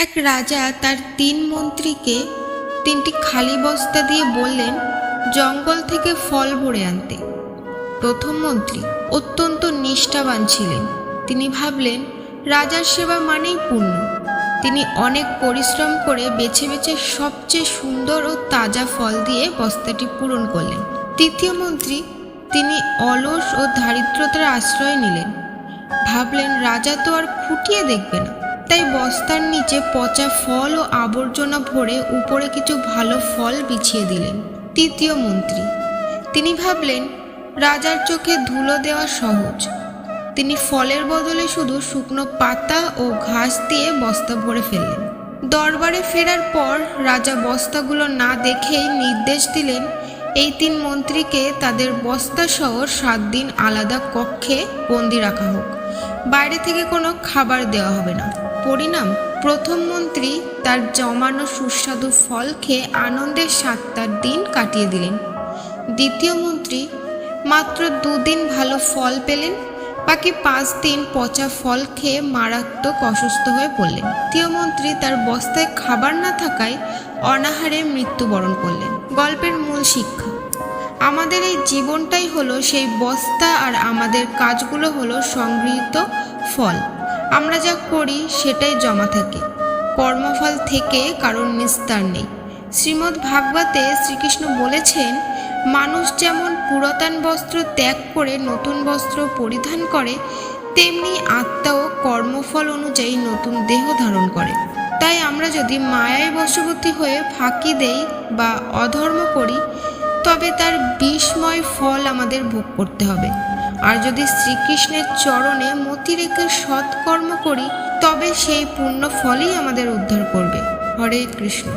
এক রাজা তার 3 মন্ত্রীকে 3টি খালি বস্তা দিয়ে বললেন জঙ্গল থেকে ফল ভরে আনতে। প্রথম মন্ত্রী অত্যন্ত নিষ্ঠাবান ছিলেন। তিনি ভাবলেন রাজার সেবা মানেই পুণ্য। তিনি অনেক পরিশ্রম করে বেছে বেছে সবচেয়ে সুন্দর ও তাজা ফল দিয়ে বস্তাটি পূরণ করলেন। দ্বিতীয় মন্ত্রী তিনি অলস ও দারিদ্রতার আশ্রয় নিলেন। ভাবলেন রাজা তো আর খুঁটিয়ে দেখবে না, তাই বস্তার নিচে পচা ফল ও আবর্জনা ভরে উপরে কিছু ভালো ফল বিছিয়ে দিলেন। তৃতীয় মন্ত্রী তিনি ভাবলেন রাজার চোখে ধুলো দেওয়া সহজ। তিনি ফলের বদলে শুধু শুকনো পাতা ও ঘাস দিয়ে বস্তা ভরে ফেললেন। দরবারে ফেরার পর রাজা বস্তাগুলো না দেখেই নির্দেশ দিলেন এই 3 মন্ত্রীকে তাদের বস্তা সহ 7 দিন আলাদা কক্ষে বন্দি রাখা হোক। বাইরে থেকে কোনো খাবার দেওয়া হবে না। পরিণাম, প্রথম মন্ত্রী তার জমানো সুস্বাদু ফল খেয়ে আনন্দের 7টা দিন কাটিয়ে দিলেন। দ্বিতীয় মন্ত্রী মাত্র 2 দিন ভালো ফল পেলেন, বাকি 5 দিন পচা ফল খেয়ে মারাত্মক অসুস্থ হয়ে পড়লেন। তৃতীয় মন্ত্রী তার বস্তায় খাবার না থাকায় অনাহারে মৃত্যুবরণ করলেন। গল্পের মূল শিক্ষা, আমাদের এই জীবনটাই হলো সেই বস্তা আর আমাদের কাজগুলো হলো সংগৃহীত ফল। আমরা যা করি সেটাই জমা থাকে, কর্মফল থেকে কারোর নিস্তার নেই। শ্রীমদ্ ভাগবতে শ্রীকৃষ্ণ বলেছেন মানুষ যেমন পুরাতন বস্ত্র ত্যাগ করে নতুন বস্ত্র পরিধান করে, তেমনি আত্মাও কর্মফল অনুযায়ী নতুন দেহ ধারণ করে। তাই আমরা যদি মায়ায় বশবর্তী হয়ে ফাঁকি দেই বা অধর্ম করি, তবে তার বিষময় ফল আমাদের ভোগ করতে হবে। আর যদি শ্রীকৃষ্ণের চরণে মতি রেখে সৎকর্ম করি, তবে সেই পুণ্য ফলই আমাদের উদ্ধার করবে। হরে কৃষ্ণ।